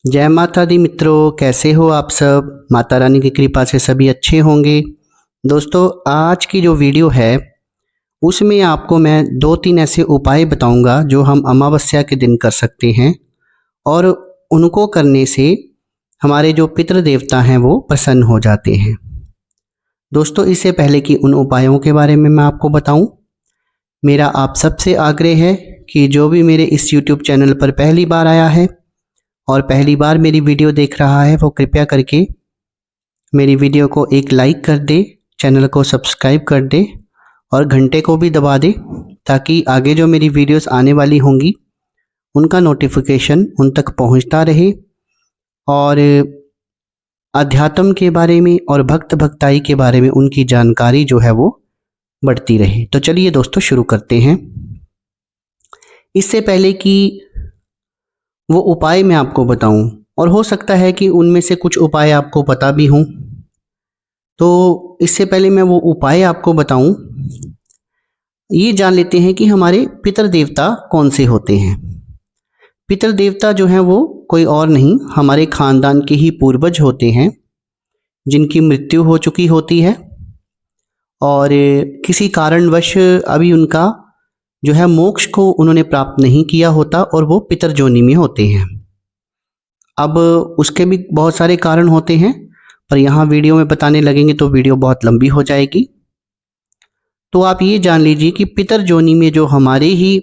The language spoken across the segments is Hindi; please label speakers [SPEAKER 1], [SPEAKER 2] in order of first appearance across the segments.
[SPEAKER 1] जय माता दी मित्रों, कैसे हो आप सब। माता रानी की कृपा से सभी अच्छे होंगे। दोस्तों, आज की जो वीडियो है उसमें आपको मैं 2-3 ऐसे उपाय बताऊंगा जो हम अमावस्या के दिन कर सकते हैं और उनको करने से हमारे जो पितृ देवता हैं वो प्रसन्न हो जाते हैं। दोस्तों, इससे पहले कि उन उपायों के बारे में मैं आपको बताऊं, मेरा आप सबसे आग्रह है कि जो भी मेरे इस YouTube चैनल पर पहली बार आया है और पहली बार मेरी वीडियो देख रहा है वो कृपया करके मेरी वीडियो को एक लाइक कर दे, चैनल को सब्सक्राइब कर दे और घंटे को भी दबा दे ताकि आगे जो मेरी वीडियोस आने वाली होंगी उनका नोटिफिकेशन उन तक पहुंचता रहे और अध्यात्म के बारे में और भक्त भक्ताई के बारे में उनकी जानकारी जो है वो बढ़ती रहे। तो चलिए दोस्तों, शुरू करते हैं। इससे पहले कि वो उपाय मैं आपको बताऊं, और हो सकता है कि उनमें से कुछ उपाय आपको पता भी हों, तो इससे पहले मैं वो उपाय आपको बताऊं, ये जान लेते हैं कि हमारे पितृ देवता कौन से होते हैं। पितृ देवता जो हैं वो कोई और नहीं, हमारे खानदान के ही पूर्वज होते हैं जिनकी मृत्यु हो चुकी होती है और किसी कारणवश अभी उनका जो है मोक्ष को उन्होंने प्राप्त नहीं किया होता और वो पितृ जोनि में होते हैं। अब उसके भी बहुत सारे कारण होते हैं, पर यहाँ वीडियो में बताने लगेंगे तो वीडियो बहुत लंबी हो जाएगी। तो आप ये जान लीजिए कि पितृ जोनि में जो हमारे ही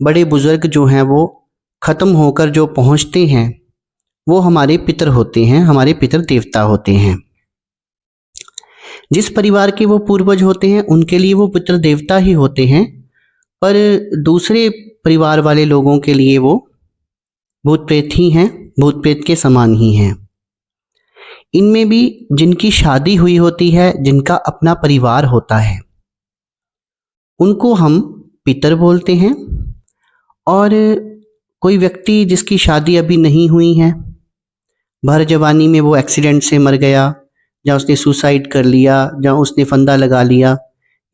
[SPEAKER 1] बड़े बुजुर्ग जो हैं वो खत्म होकर जो पहुंचते हैं वो हमारे पितृ होते हैं, हमारे पितृ देवता होते हैं। जिस परिवार के वो पूर्वज होते हैं उनके लिए वो पितृ देवता ही होते हैं, पर दूसरे परिवार वाले लोगों के लिए वो भूत प्रेत ही हैं, भूत प्रेत के समान ही हैं। इनमें भी जिनकी शादी हुई होती है, जिनका अपना परिवार होता है, उनको हम पितर बोलते हैं। और कोई व्यक्ति जिसकी शादी अभी नहीं हुई है, भर जवानी में वो एक्सीडेंट से मर गया, या उसने सुसाइड कर लिया, या उसने फंदा लगा लिया,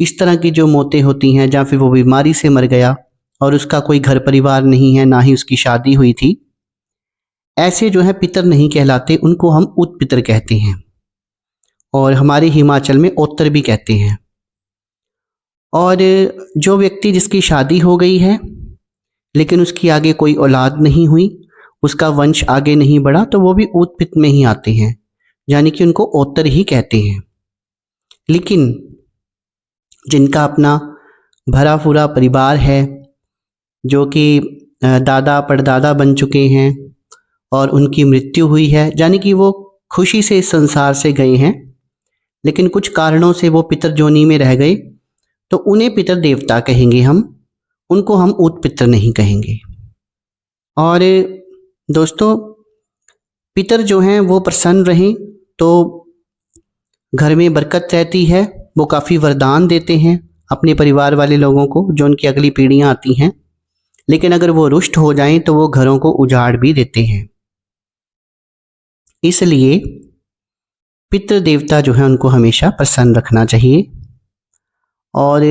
[SPEAKER 1] इस तरह की जो मौतें होती हैं, या फिर वो बीमारी से मर गया और उसका कोई घर परिवार नहीं है, ना ही उसकी शादी हुई थी, ऐसे जो है पितर नहीं कहलाते, उनको हम उत्पितर कहते हैं और हमारे हिमाचल में उत्तर भी कहते हैं। और जो व्यक्ति जिसकी शादी हो गई है लेकिन उसकी आगे कोई औलाद नहीं हुई, उसका वंश आगे नहीं बढ़ा, तो वो भी उत्पित में ही आते हैं, यानी कि उनको उत्तर ही कहते हैं। लेकिन जिनका अपना भरा पूरा परिवार है, जो कि दादा परदादा बन चुके हैं और उनकी मृत्यु हुई है, यानी कि वो खुशी से इस संसार से गए हैं लेकिन कुछ कारणों से वो पितर जोनी में रह गए, तो उन्हें पितर देवता कहेंगे हम, उनको हम उत्पितर नहीं कहेंगे। और दोस्तों, पितर जो हैं वो प्रसन्न रहें तो घर में बरकत रहती है, वो काफ़ी वरदान देते हैं अपने परिवार वाले लोगों को, जो उनकी अगली पीढ़ियां आती हैं। लेकिन अगर वो रुष्ट हो जाएं तो वो घरों को उजाड़ भी देते हैं। इसलिए पितृ देवता जो है उनको हमेशा प्रसन्न रखना चाहिए। और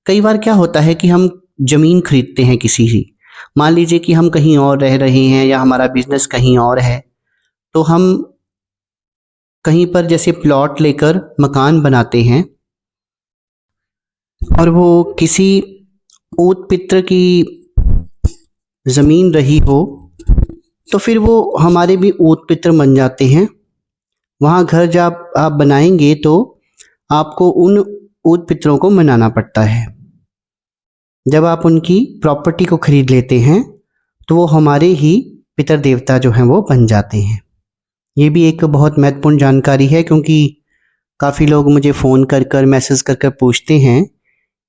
[SPEAKER 1] कई बार क्या होता है कि हम ज़मीन खरीदते हैं किसी से, मान लीजिए कि हम कहीं और रह रहे हैं या हमारा बिजनेस कहीं और है, तो हम कहीं पर जैसे प्लॉट लेकर मकान बनाते हैं और वो किसी उत्पित्र की ज़मीन रही हो, तो फिर वो हमारे भी उत्पित्र बन जाते हैं। वहाँ घर जब आप बनाएंगे तो आपको उन उत्पित्रों को मनाना पड़ता है। जब आप उनकी प्रॉपर्टी को खरीद लेते हैं तो वो हमारे ही पितर देवता जो हैं वो बन जाते हैं। ये भी एक बहुत महत्वपूर्ण जानकारी है, क्योंकि काफ़ी लोग मुझे फ़ोन कर कर मैसेज कर कर पूछते हैं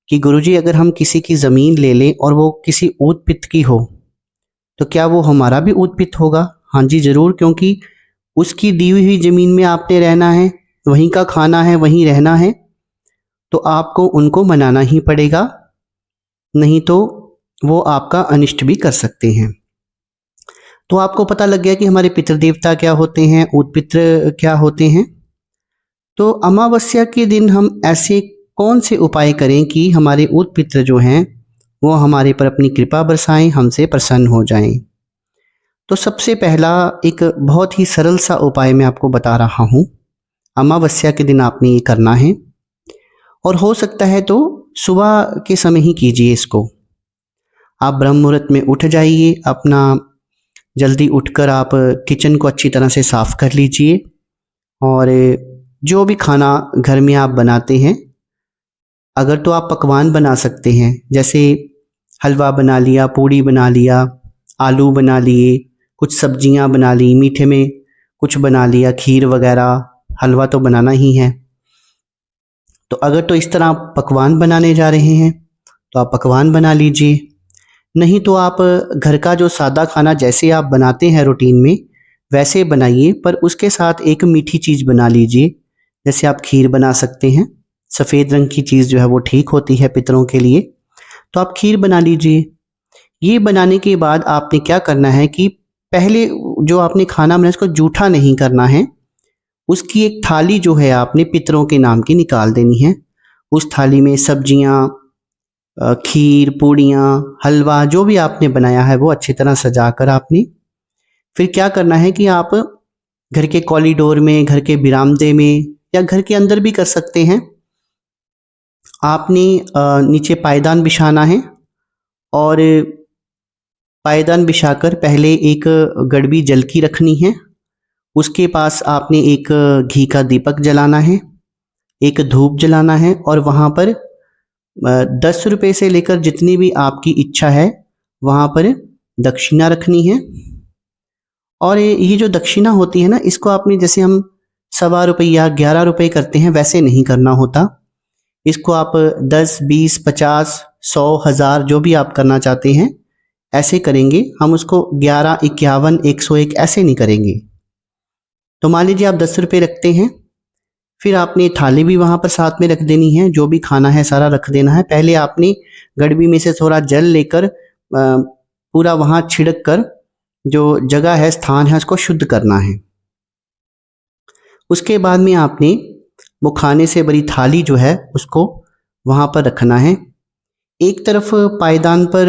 [SPEAKER 1] कि गुरुजी, अगर हम किसी की ज़मीन ले लें और वो किसी उत्पित की हो तो क्या वो हमारा भी उत्पित होगा? हाँ जी ज़रूर, क्योंकि उसकी दी हुई ज़मीन में आपने रहना है, वहीं का खाना है, वहीं रहना है, तो आपको उनको मनाना ही पड़ेगा, नहीं तो वो आपका अनिष्ट भी कर सकते हैं। तो आपको पता लग गया कि हमारे पितृ देवता क्या होते हैं, उत्पित्र क्या होते हैं। तो अमावस्या के दिन हम ऐसे कौन से उपाय करें कि हमारे उत्पित्र जो हैं वो हमारे पर अपनी कृपा बरसाएं, हमसे प्रसन्न हो जाएं। तो सबसे पहला एक बहुत ही सरल सा उपाय मैं आपको बता रहा हूँ। अमावस्या के दिन आपने ये करना है और हो सकता है तो सुबह के समय ही कीजिए इसको। आप ब्रह्म मुहूर्त में उठ जाइए, अपना जल्दी उठकर आप किचन को अच्छी तरह से साफ कर लीजिए और जो भी खाना घर में आप बनाते हैं, अगर तो आप पकवान बना सकते हैं, जैसे हलवा बना लिया, पूड़ी बना लिया, आलू बना लिए, कुछ सब्जियां बना ली, मीठे में कुछ बना लिया, खीर वगैरह, हलवा तो बनाना ही है। तो अगर तो इस तरह आप पकवान बनाने जा रहे हैं तो आप पकवान बना लीजिए, नहीं तो आप घर का जो सादा खाना जैसे आप बनाते हैं रूटीन में वैसे बनाइए, पर उसके साथ एक मीठी चीज़ बना लीजिए। जैसे आप खीर बना सकते हैं, सफ़ेद रंग की चीज़ जो है वो ठीक होती है पितरों के लिए, तो आप खीर बना लीजिए। ये बनाने के बाद आपने क्या करना है कि पहले जो आपने खाना बनाया उसको जूठा नहीं करना है, उसकी एक थाली जो है आपने पितरों के नाम की निकाल देनी है। उस थाली में सब्जियां, खीर, पूड़ियाँ, हलवा जो भी आपने बनाया है वो अच्छी तरह सजाकर आपने फिर क्या करना है कि आप घर के कॉरिडोर में, घर के बरामदे में या घर के अंदर भी कर सकते हैं। आपने नीचे पायदान बिछाना है और पायदान बिछाकर पहले एक गड़बी जल की रखनी है। उसके पास आपने एक घी का दीपक जलाना है, एक धूप जलाना है और वहाँ पर 10 रुपये से लेकर जितनी भी आपकी इच्छा है वहाँ पर दक्षिणा रखनी है। और ये जो दक्षिणा होती है ना, इसको आपने जैसे हम 1.25 रुपया 11 रुपये करते हैं वैसे नहीं करना होता। इसको आप 10, 20, 50, 100, 1000 जो भी आप करना चाहते हैं ऐसे करेंगे। हम उसको 11, 51, 101 ऐसे नहीं करेंगे। तो मान लीजिए आप 10 रुपये रखते हैं, फिर आपने थाली भी वहाँ पर साथ में रख देनी है, जो भी खाना है सारा रख देना है। पहले आपने गड़बी में से थोड़ा जल लेकर पूरा वहाँ छिड़क कर जो जगह है, स्थान है, उसको शुद्ध करना है। उसके बाद में आपने वो खाने से भरी थाली जो है उसको वहाँ पर रखना है। एक तरफ पायदान पर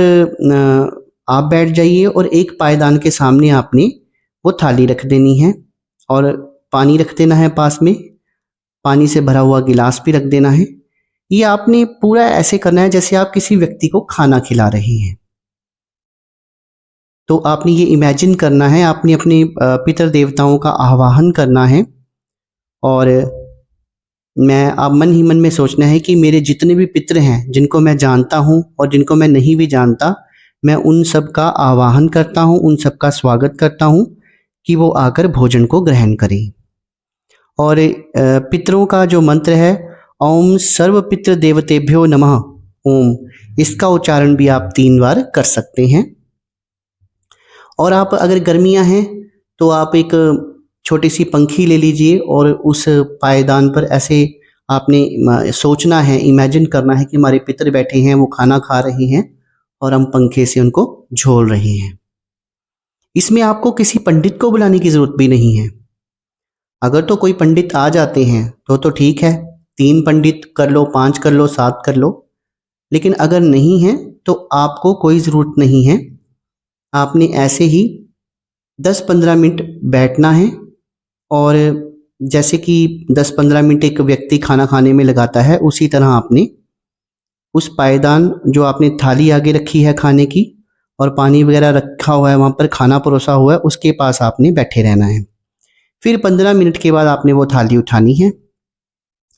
[SPEAKER 1] आप बैठ जाइए और एक पायदान के सामने आपने वो थाली रख देनी है और पानी रख देना है पास में। पानी से भरा हुआ गिलास भी रख देना है। ये आपने पूरा ऐसे करना है जैसे आप किसी व्यक्ति को खाना खिला रहे हैं। तो आपने ये इमेजिन करना है, आपने अपने पितर देवताओं का आवाहन करना है और मैं आप मन ही मन में सोचना है कि मेरे जितने भी पितर हैं, जिनको मैं जानता हूँ और जिनको मैं नहीं भी जानता, मैं उन सब का आवाहन करता हूँ, उन सब का स्वागत करता हूँ कि वो आकर भोजन को ग्रहण करें। और पितरों का जो मंत्र है, ओम सर्व पितृ देवतेभ्यो नमः ओम, इसका उच्चारण भी आप 3 बार कर सकते हैं। और आप अगर गर्मियां हैं तो आप एक छोटी सी पंखी ले लीजिए और उस पायदान पर ऐसे आपने सोचना है, इमेजिन करना है कि हमारे पितर बैठे हैं, वो खाना खा रहे हैं और हम पंखे से उनको झोल रहे हैं। इसमें आपको किसी पंडित को बुलाने की जरूरत भी नहीं है। अगर तो कोई पंडित आ जाते हैं तो ठीक है, 3 पंडित कर लो, 5 कर लो, 7 कर लो। लेकिन अगर नहीं है तो आपको कोई ज़रूरत नहीं है। आपने ऐसे ही 10-15 मिनट बैठना है और जैसे कि 10-15 मिनट एक व्यक्ति खाना खाने में लगाता है, उसी तरह आपने उस पायदान जो आपने थाली आगे रखी है खाने की और पानी वगैरह रखा हुआ है, वहाँ पर खाना परोसा हुआ है, उसके पास आपने बैठे रहना है। फिर 15 मिनट के बाद आपने वो थाली उठानी है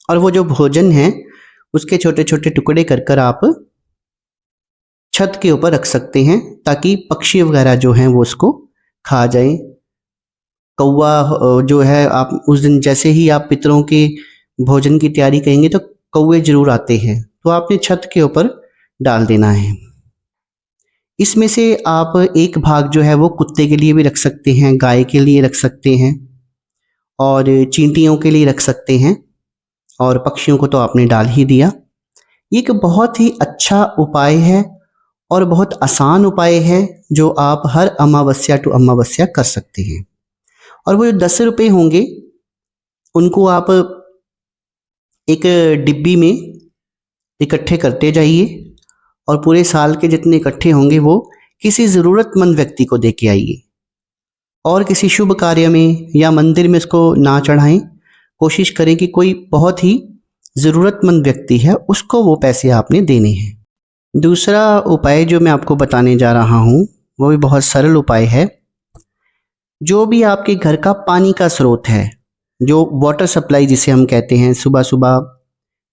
[SPEAKER 1] और वो जो भोजन है उसके छोटे छोटे टुकड़े कर कर आप छत के ऊपर रख सकते हैं, ताकि पक्षी वगैरह जो हैं वो उसको खा जाएं। कौवा जो है, आप उस दिन जैसे ही आप पितरों के भोजन की तैयारी करेंगे तो कौवे जरूर आते हैं, तो आपने छत के ऊपर डाल देना है। इसमें से आप एक भाग जो है वो कुत्ते के लिए भी रख सकते हैं, गाय के लिए रख सकते हैं और चींटियों के लिए रख सकते हैं, और पक्षियों को तो आपने डाल ही दिया। ये एक बहुत ही अच्छा उपाय है और बहुत आसान उपाय है जो आप हर अमावस्या टू अमावस्या कर सकते हैं। और वो जो 10 रुपये होंगे उनको आप एक डिब्बी में इकट्ठे करते जाइए और पूरे साल के जितने इकट्ठे होंगे वो किसी ज़रूरतमंद व्यक्ति को दे के आइए। और किसी शुभ कार्य में या मंदिर में इसको ना चढ़ाएं। कोशिश करें कि कोई बहुत ही ज़रूरतमंद व्यक्ति है उसको वो पैसे आपने देने हैं। दूसरा उपाय जो मैं आपको बताने जा रहा हूँ वो भी बहुत सरल उपाय है। जो भी आपके घर का पानी का स्रोत है, जो वाटर सप्लाई जिसे हम कहते हैं, सुबह सुबह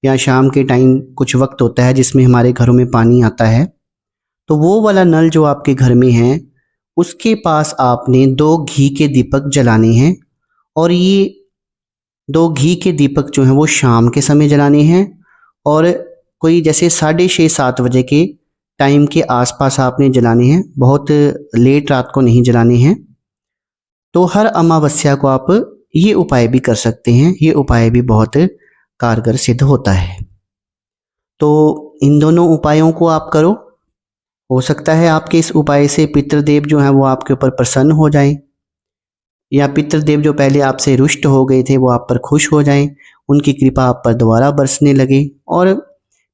[SPEAKER 1] या शाम के टाइम कुछ वक्त होता है जिसमें हमारे घरों में पानी आता है, तो वो वाला नल जो आपके घर में है उसके पास आपने 2 घी के दीपक जलाने हैं। और ये 2 घी के दीपक जो हैं वो शाम के समय जलाने हैं और कोई जैसे 6:30-7 बजे के टाइम के आसपास आपने जलाने हैं, बहुत लेट रात को नहीं जलाने हैं। तो हर अमावस्या को आप ये उपाय भी कर सकते हैं, ये उपाय भी बहुत कारगर सिद्ध होता है। तो इन दोनों उपायों को आप करो, हो सकता है आपके इस उपाय से पितृदेव जो हैं वो आपके ऊपर प्रसन्न हो जाएं, या पितृदेव जो पहले आपसे रुष्ट हो गए थे वो आप पर खुश हो जाएं, उनकी कृपा आप पर दोबारा बरसने लगे। और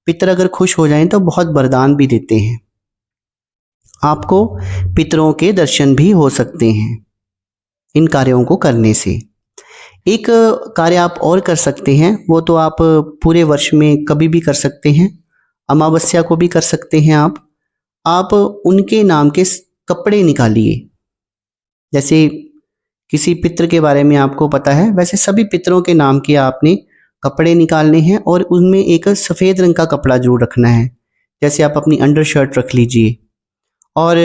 [SPEAKER 1] पितर अगर खुश हो जाएं तो बहुत वरदान भी देते हैं, आपको पितरों के दर्शन भी हो सकते हैं इन कार्यों को करने से। एक कार्य आप और कर सकते हैं, वो तो आप पूरे वर्ष में कभी भी कर सकते हैं, अमावस्या को भी कर सकते हैं। आप उनके नाम के कपड़े निकालिए। जैसे किसी पितर के बारे में आपको पता है, वैसे सभी पितरों के नाम के आपने कपड़े निकालने हैं और उनमें एक सफ़ेद रंग का कपड़ा जरूर रखना है। जैसे आप अपनी अंडर शर्ट रख लीजिए और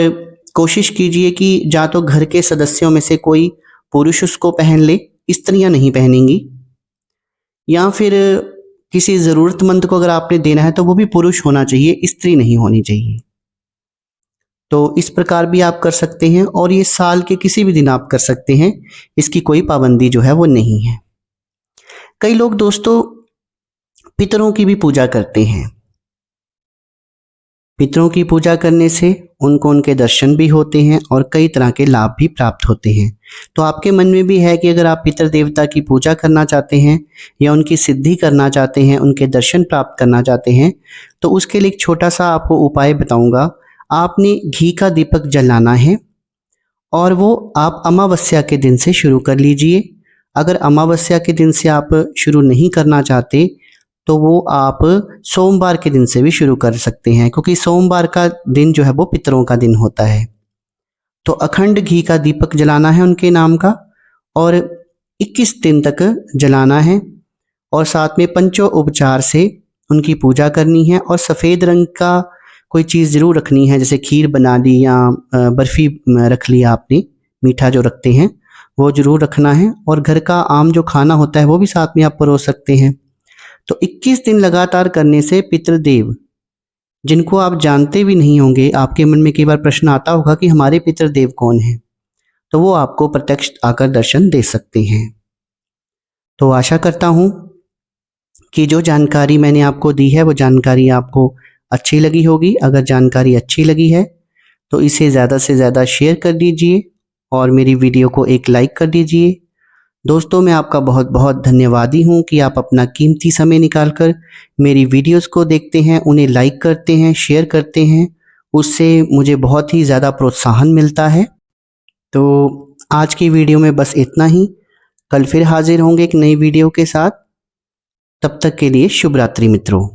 [SPEAKER 1] कोशिश कीजिए कि या तो घर के सदस्यों में से कोई पुरुष उसको पहन ले, स्त्रियां नहीं पहनेंगी, या फिर किसी ज़रूरतमंद को अगर आपने देना है तो वो भी पुरुष होना चाहिए, स्त्री नहीं होनी चाहिए। तो इस प्रकार भी आप कर सकते हैं और ये साल के किसी भी दिन आप कर सकते हैं, इसकी कोई पाबंदी जो है वो नहीं है। कई लोग दोस्तों पितरों की भी पूजा करते हैं। पितरों की पूजा करने से उनको उनके दर्शन भी होते हैं और कई तरह के लाभ भी प्राप्त होते हैं। तो आपके मन में भी है कि अगर आप पितर देवता की पूजा करना चाहते हैं या उनकी सिद्धि करना चाहते हैं, उनके दर्शन प्राप्त करना चाहते हैं, तो उसके लिए एक छोटा सा आपको उपाय बताऊंगा। आपने घी का दीपक जलाना है और वो आप अमावस्या के दिन से शुरू कर लीजिए। अगर अमावस्या के दिन से आप शुरू नहीं करना चाहते तो वो आप सोमवार के दिन से भी शुरू कर सकते हैं, क्योंकि सोमवार का दिन जो है वो पितरों का दिन होता है। तो अखंड घी का दीपक जलाना है उनके नाम का और 21 दिन तक जलाना है और साथ में पंचो उपचार से उनकी पूजा करनी है। और सफ़ेद रंग का कोई चीज़ ज़रूर रखनी है, जैसे खीर बना ली या बर्फ़ी रख लिया आपने, मीठा जो रखते हैं वो ज़रूर रखना है। और घर का आम जो खाना होता है वो भी साथ में आप परोस सकते हैं। तो 21 दिन लगातार करने से पितृदेव, जिनको आप जानते भी नहीं होंगे, आपके मन में कई बार प्रश्न आता होगा कि हमारे पितृदेव कौन हैं, तो वो आपको प्रत्यक्ष आकर दर्शन दे सकते हैं। तो आशा करता हूँ कि जो जानकारी मैंने आपको दी है वो जानकारी आपको अच्छी लगी होगी। अगर जानकारी अच्छी लगी है तो इसे ज़्यादा से ज़्यादा शेयर कर दीजिए और मेरी वीडियो को एक लाइक कर दीजिए। दोस्तों, मैं आपका बहुत बहुत धन्यवादी हूँ कि आप अपना कीमती समय निकालकर मेरी वीडियोस को देखते हैं, उन्हें लाइक करते हैं, शेयर करते हैं। उससे मुझे बहुत ही ज़्यादा प्रोत्साहन मिलता है। तो आज की वीडियो में बस इतना ही। कल फिर हाजिर होंगे एक नई वीडियो के साथ। तब तक के लिए शुभ रात्रि मित्रों।